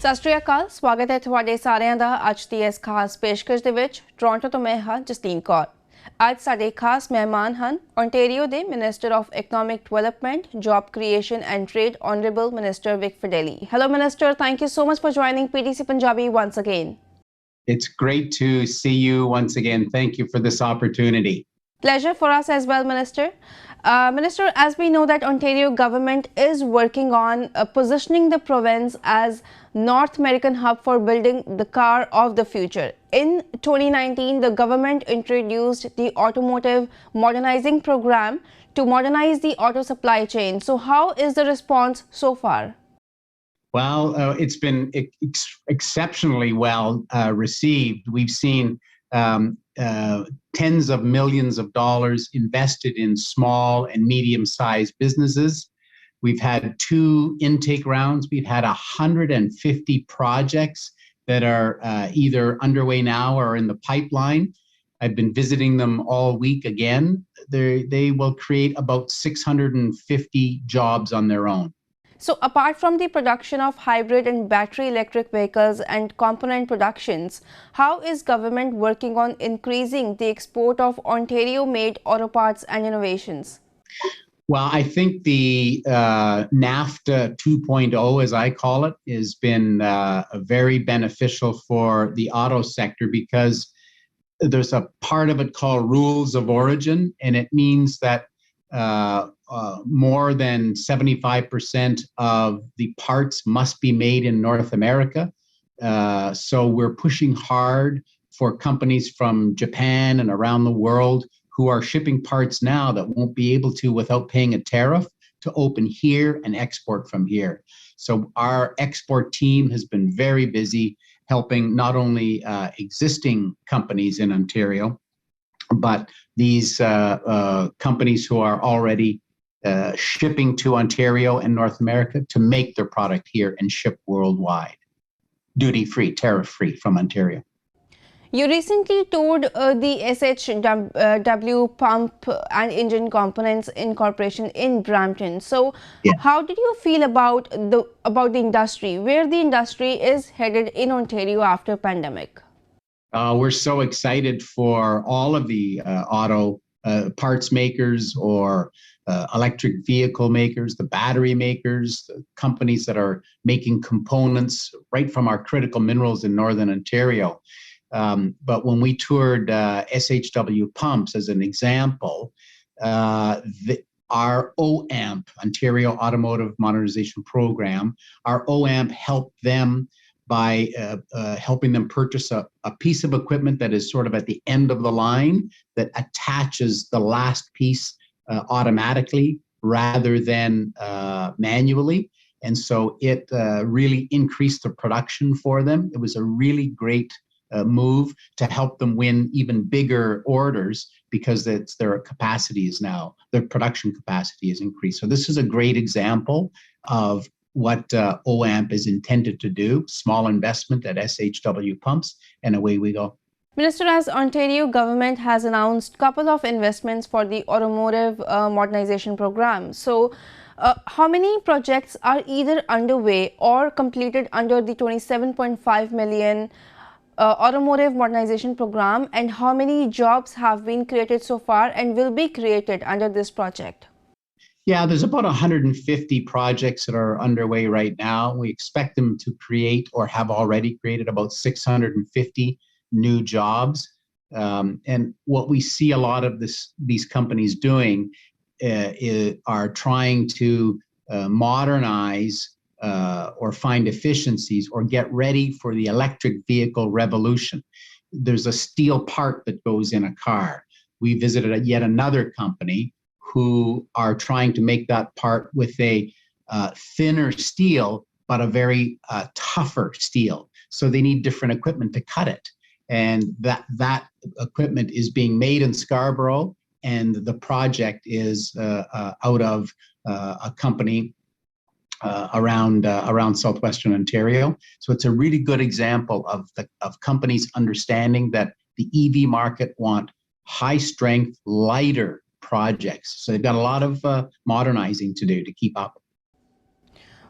ਸਤਿ ਸ਼੍ਰੀ ਅਕਾਲ ਸਵਾਗਤ ਹੈ ਤੁਹਾਡੇ ਸਾਰਿਆਂ ਦਾ ਅੱਜ ਦੀ ਇਸ ਖਾਸ ਪੇਸ਼ਕਸ਼ ਦੇ ਵਿੱਚ ਟੋਰਾਂਟੋ ਤੋਂ ਮੈਂ ਹਾਂ ਜਸਲੀਨ ਕੌਰ ਅੱਜ ਸਾਡੇ ਖਾਸ ਮਹਿਮਾਨ ਹਨ ਓਨਟਾਰੀਓ ਦੇ minister of economic development job creation and trade honourable minister Vic Fedeli hello minister thank you so much for joining PTC Punjabi once again. It's great to see you once again. Thank you for this opportunity. Pleasure for us as well, Minister. Minister, as we know that Ontario government is working on positioning the province as North American hub for building the car of the future. In 2019, the government introduced the Automotive modernizing program to modernize the auto supply chain. So how is the response so far? Well, it's been exceptionally well received. We've seen tens of millions of dollars invested in small and medium-sized businesses. We've had 2 intake rounds. We've had 150 projects that are either underway now or in the pipeline. I've been visiting them all week again. They will create about 650 jobs on their own. So apart from the production of hybrid and battery electric vehicles and component productions, how is government working on increasing the export of Ontario-made auto parts and innovations? Well, I think the NAFTA 2.0, as I call it, has been very beneficial for the auto sector because there's a part of it called rules of origin, and it means that more than 75% of the parts must be made in North America. So we're pushing hard for companies from Japan and around the world who are shipping parts now that won't be able to without paying a tariff to open here and export from here. So our export team has been very busy helping not only existing companies in Ontario, but these companies who are already shipping to Ontario and North America to make their product here and ship worldwide, duty-free, tariff-free from Ontario. You recently toured the SHW Pump and Engine Components Incorporation in Brampton. So Yeah. How did you feel about the industry, where the industry is headed in Ontario after pandemic? We're so excited for all of the auto parts makers or electric vehicle makers, the battery makers, the companies that are making components right from our critical minerals in Northern Ontario. But when we toured SHW Pumps as an example, our OAMP, Ontario Automotive Modernization Program, our OAMP helped them by helping them purchase a piece of equipment that is sort of at the end of the line that attaches the last piece automatically rather than manually. And so it really increased the production for them. It was a really great move to help them win even bigger orders because their capacity is now, their production capacity is increased. So this is a great example of what OAMP is intended to do, small investment at SHW Pumps, and away we go. Minister, as Ontario government has announced a couple of investments for the Automotive modernization program. So how many projects are either underway or completed under the 27.5 million Automotive modernization program, and how many jobs have been created so far and will be created under this project? Yeah, there's about 150 projects that are underway right now. We expect them to create or have already created about 650 new jobs. And what we see a lot of these companies doing are trying to modernize or find efficiencies or get ready for the electric vehicle revolution. There's a steel part that goes in a car. We visited yet another company who are trying to make that part with a thinner steel, but a very tougher steel. So they need different equipment to cut it. And that equipment is being made in Scarborough, and the project is out of a company around southwestern Ontario. So it's a really good example of companies understanding that the EV market want high strength, lighter projects. So they've got a lot of modernizing to do to keep up.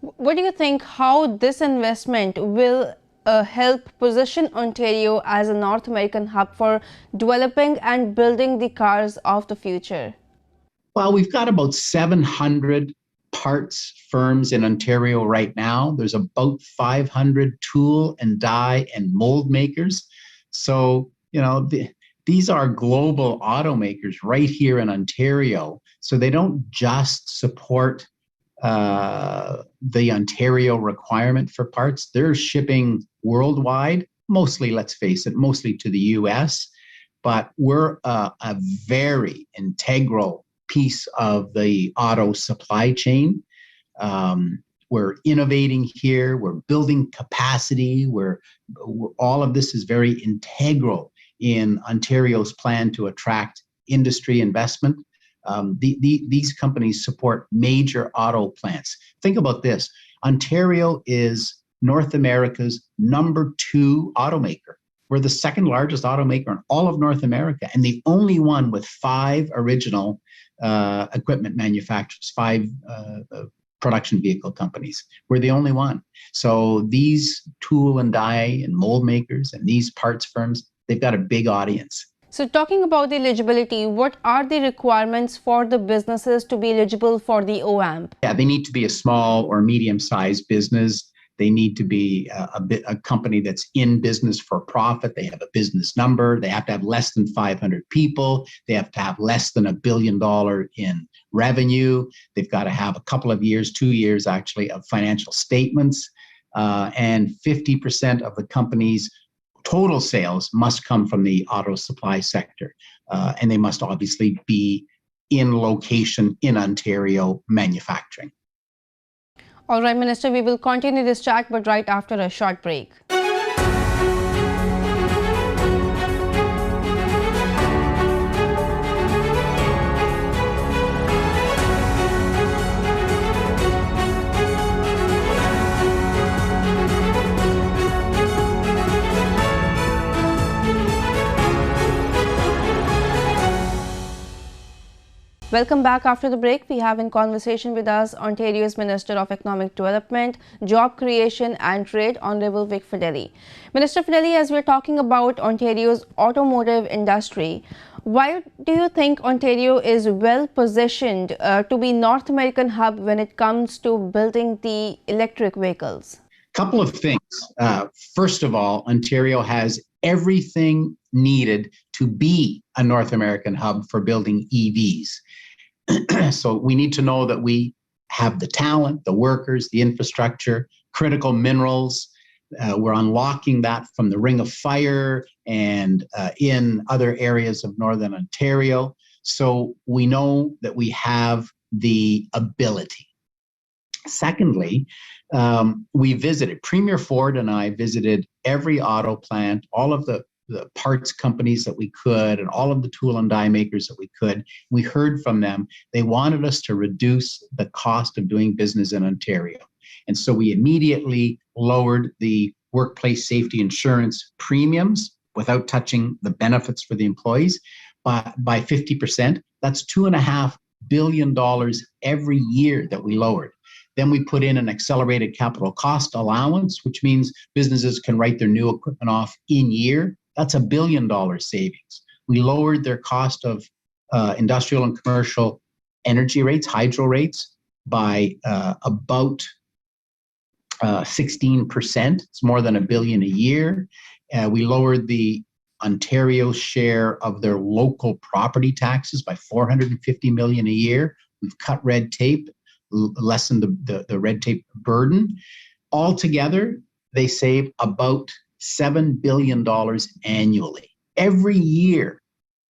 What do you think how this investment will help position Ontario as a North American hub for developing and building the cars of the future? Well, we've got about 700 parts firms in Ontario right now. There's about 500 tool and die and mold makers. So, these are global automakers right here in Ontario. So they don't just support the Ontario requirement for parts. They're shipping worldwide, mostly, let's face it, mostly to the US. But we're a very integral piece of the auto supply chain. We're innovating here. We're building capacity. All of this is very integral in Ontario's plan to attract industry investment. These companies support major auto plants. Think about this. Ontario is North America's #2 automaker. We're the second largest automaker in all of North America and the only one with 5 original equipment manufacturers, 5 production vehicle companies. We're the only one. So these tool and die and mold makers and these parts firms, they've got a big audience. So talking about the eligibility, what are the requirements for the businesses to be eligible for the OAMP? Yeah, they need to be a small or medium-sized business. They need to be a company that's in business for profit. They have a business number. They have to have less than 500 people. They have to have less than $1 billion in revenue. They've got to have a couple of years, 2 years actually, of financial statements. And 50% of the company's total sales must come from the auto supply sector. And they must obviously be in location in Ontario manufacturing. All right, Minister, we will continue this chat, but right after a short break. Welcome back after the break. We have in conversation with us Ontario's Minister of Economic Development, Job Creation and Trade, Honorable Vic Fedeli. Minister Fedeli, as we're talking about Ontario's automotive industry, why do you think Ontario is well positioned to be North American hub when it comes to building the electric vehicles? Couple of things. First of all, Ontario has everything needed to be a North American hub for building EVs. So we need to know that we have the talent, the workers, the infrastructure, critical minerals. We're unlocking that from the Ring of Fire and in other areas of Northern Ontario. So we know that we have the ability. Secondly, we visited, Premier Ford and I visited every auto plant, all of the parts companies that we could, and all of the tool and die makers that we could. We heard from them. They wanted us to reduce the cost of doing business in Ontario. And so we immediately lowered the workplace safety insurance premiums without touching the benefits for the employees by 50%. That's $2.5 billion every year that we lowered. Then we put in an accelerated capital cost allowance, which means businesses can write their new equipment off in year. That's $1 billion savings. We lowered their cost of industrial and commercial energy rates, hydro rates, by about 16%. It's more than $1 billion a year. We lowered the Ontario share of their local property taxes by $450 million a year. We've cut red tape, lessened the red tape burden. Altogether, they save about $7 billion annually. Every year,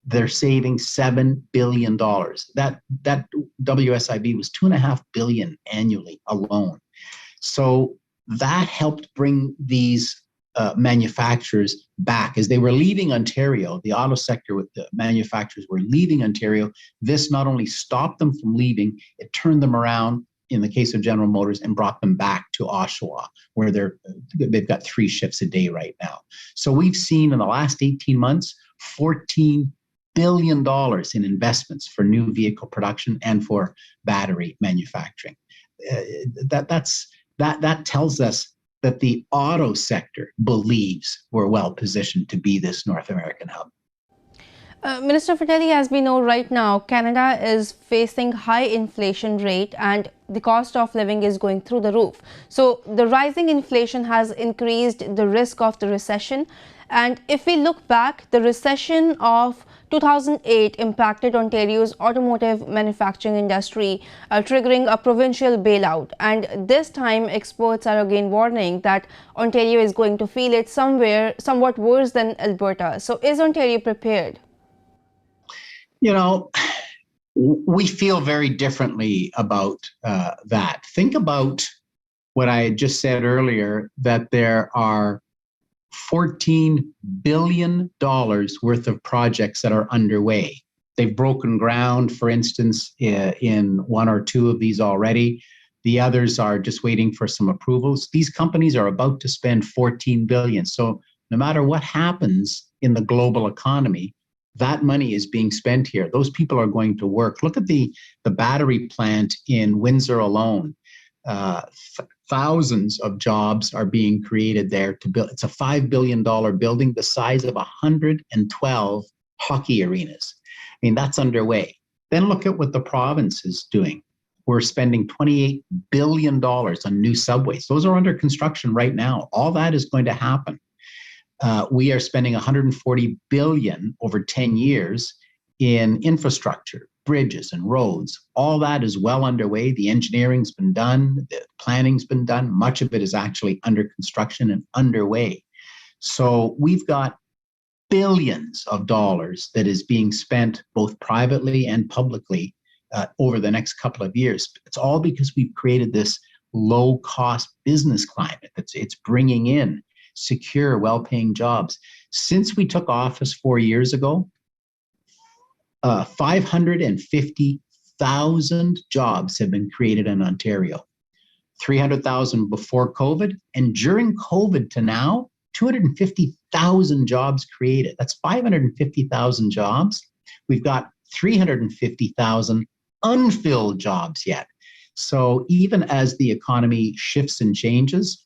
they're saving $7 billion. That WSIB was $2.5 billion annually alone. So that helped bring these manufacturers back as they were leaving Ontario. The auto sector with the manufacturers were leaving Ontario. This not only stopped them from leaving, it turned them around in the case of General Motors and brought them back to Oshawa, where they've got 3 shifts a day right now. So we've seen in the last 18 months, $14 billion in investments for new vehicle production and for battery manufacturing. That's that tells us that the auto sector believes we're well positioned to be this North American hub. Minister Fedeli, as we know right now, Canada is facing high inflation rate and the cost of living is going through the roof. So the rising inflation has increased the risk of the recession. And if we look back, the recession of 2008 impacted Ontario's automotive manufacturing industry, triggering a provincial bailout. And this time, experts are again warning that Ontario is going to feel it somewhat worse than Alberta. So is Ontario prepared? You know, we feel very differently about that. Think about what I had just said earlier, that there are $14 billion worth of projects that are underway. They've broken ground, for instance, in one or two of these already. The others are just waiting for some approvals. These companies are about to spend $14 billion. So no matter what happens in the global economy, that money is being spent here. Those people are going to work. Look at the battery plant in Windsor alone. Thousands of jobs are being created there to build. It's a $5 billion building the size of 112 hockey arenas. I mean, that's underway. Then look at what the province is doing. We're spending $28 billion on new subways. Those are under construction right now. All that is going to happen. We are spending $140 billion over 10 years in infrastructure, bridges and roads. All that is well underway. The engineering's been done, the planning's been done. Much of it is actually under construction and underway. So we've got billions of dollars that is being spent both privately and publicly over the next couple of years. It's all because we've created this low-cost business climate. It's bringing in secure, well-paying jobs. Since we took office 4 years ago, 550,000 jobs have been created in Ontario. 300,000 before COVID, and during COVID to now, 250,000 jobs created. That's 550,000 jobs. We've got 350,000 unfilled jobs yet. So even as the economy shifts and changes,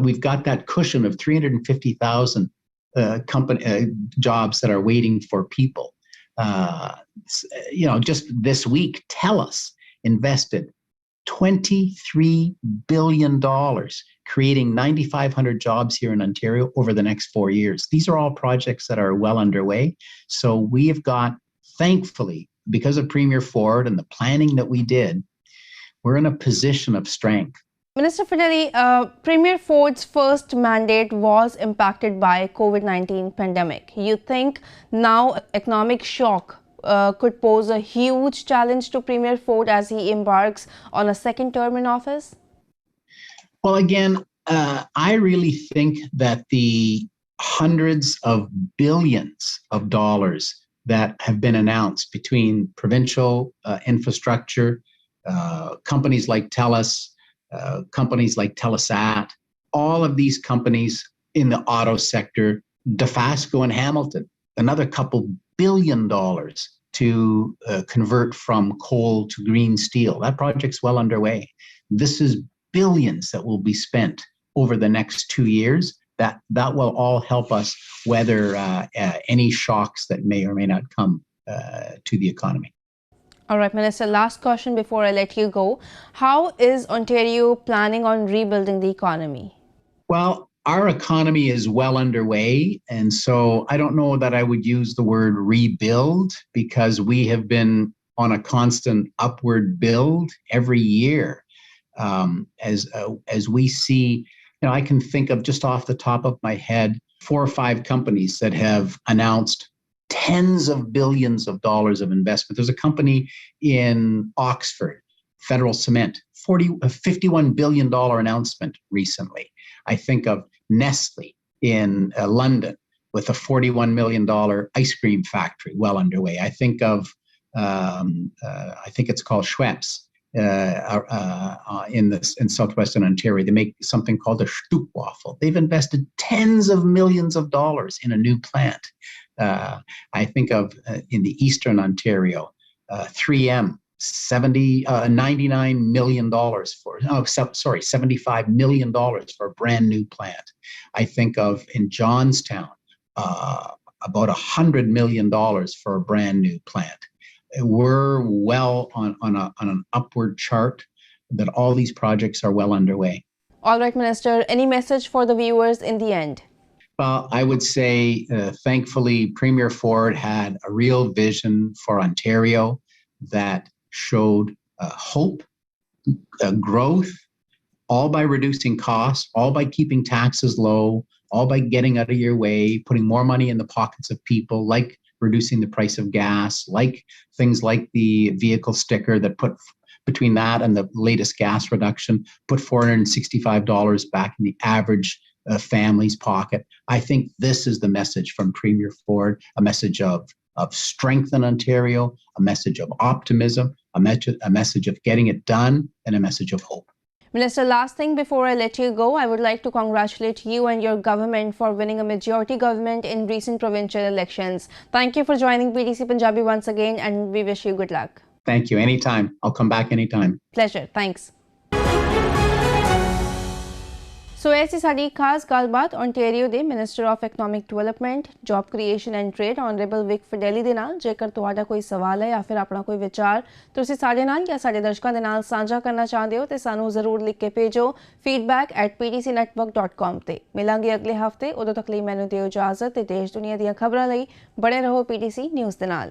we've got that cushion of 350,000 jobs that are waiting for people. Just this week, TELUS invested $23 billion, creating 9,500 jobs here in Ontario over the next 4 years. These are all projects that are well underway. So we have got, thankfully, because of Premier Ford and the planning that we did, we're in a position of strength. Minister Fedeli, Premier Ford's first mandate was impacted by COVID-19 pandemic. You think now economic shock could pose a huge challenge to Premier Ford as he embarks on a second term in office? Well, again, I really think that the hundreds of billions of dollars that have been announced between provincial infrastructure, companies like TELUS, companies like Telesat, all of these companies in the auto sector, Dofasco and Hamilton, another couple $billion to convert from coal to green steel. That project's well underway. This is billions that will be spent over the next 2 years. That will all help us weather any shocks that may or may not come to the economy. All right, Minister, last question before I let you go. How is Ontario planning on rebuilding the economy? Well, our economy is well underway. And so I don't know that I would use the word rebuild, because we have been on a constant upward build every year. As we see, I can think of, just off the top of my head, 4 or 5 companies that have announced tens of billions of dollars of investment. There's a company in Oxford, Federal Cement, $51 billion announcement recently. I think of Nestle in London with a $41 million ice cream factory well underway. I think of, I think it's called Schweppes in southwestern Ontario. They make something called a Stoopwaffle. They've invested tens of millions of dollars in a new plant. I think of in the eastern Ontario, 3M $99 million for, $75 million for a brand new plant. I think of in Johnstown, about $100 million for a brand new plant. We're well on an upward chart, that all these projects are well underway. All right, Minister, any message for the viewers in the end? Well, I would say, thankfully, Premier Ford had a real vision for Ontario that showed hope, growth, all by reducing costs, all by keeping taxes low, all by getting out of your way, putting more money in the pockets of people, like reducing the price of gas, like things like the vehicle sticker that put, between that and the latest gas reduction, put $465 back in the average family's pocket. I think this is the message from Premier Ford, a message of strength in Ontario, a message of optimism, a message of getting it done, and a message of hope. Minister, last thing before I let you go, I would like to congratulate you and your government for winning a majority government in recent provincial elections. Thank you for joining PTC Punjabi once again, and we wish you good luck. Thank you. Anytime. I'll come back anytime. Pleasure. Thanks. ਸੋ ਐਸੀ ਸਾਡੀ ਖਾਸ ਗੱਲਬਾਤ Ontario ਦੇ minister of economic development, job creation and trade honourable ਵਿਕ ਫੈਡੇਲੀ ਦੇ ਨਾਲ। ਜੇਕਰ ਤੁਹਾਡਾ ਕੋਈ ਸਵਾਲ ਹੈ ਜਾਂ ਫਿਰ ਆਪਣਾ ਕੋਈ ਵਿਚਾਰ ਤੁਸੀਂ ਸਾਡੇ ਨਾਲ ਜਾਂ ਸਾਡੇ ਦਰਸ਼ਕਾਂ ਦੇ ਨਾਲ ਸਾਂਝਾ ਕਰਨਾ ਚਾਹੁੰਦੇ ਹੋ ਤੇ ਸਾਨੂੰ ਜ਼ਰੂਰ ਲਿਖ ਕੇ ਭੇਜੋ feedback@ptcnetwork.com ਤੇ। ਮਿਲਾਂਗੇ ਅਗਲੇ ਹਫਤੇ, ਉਦੋਂ ਤੱਕ ਲਈ ਮੈਨੂੰ ਦਿਓ ਇਜਾਜ਼ਤ ਤੇ ਦੇਸ਼ ਦੁਨੀਆ ਦੀਆਂ ਖਬਰਾਂ ਲਈ ਬਣੇ ਰਹੋ PTC ਨਿਊਜ਼ ਦੇ ਨਾਲ।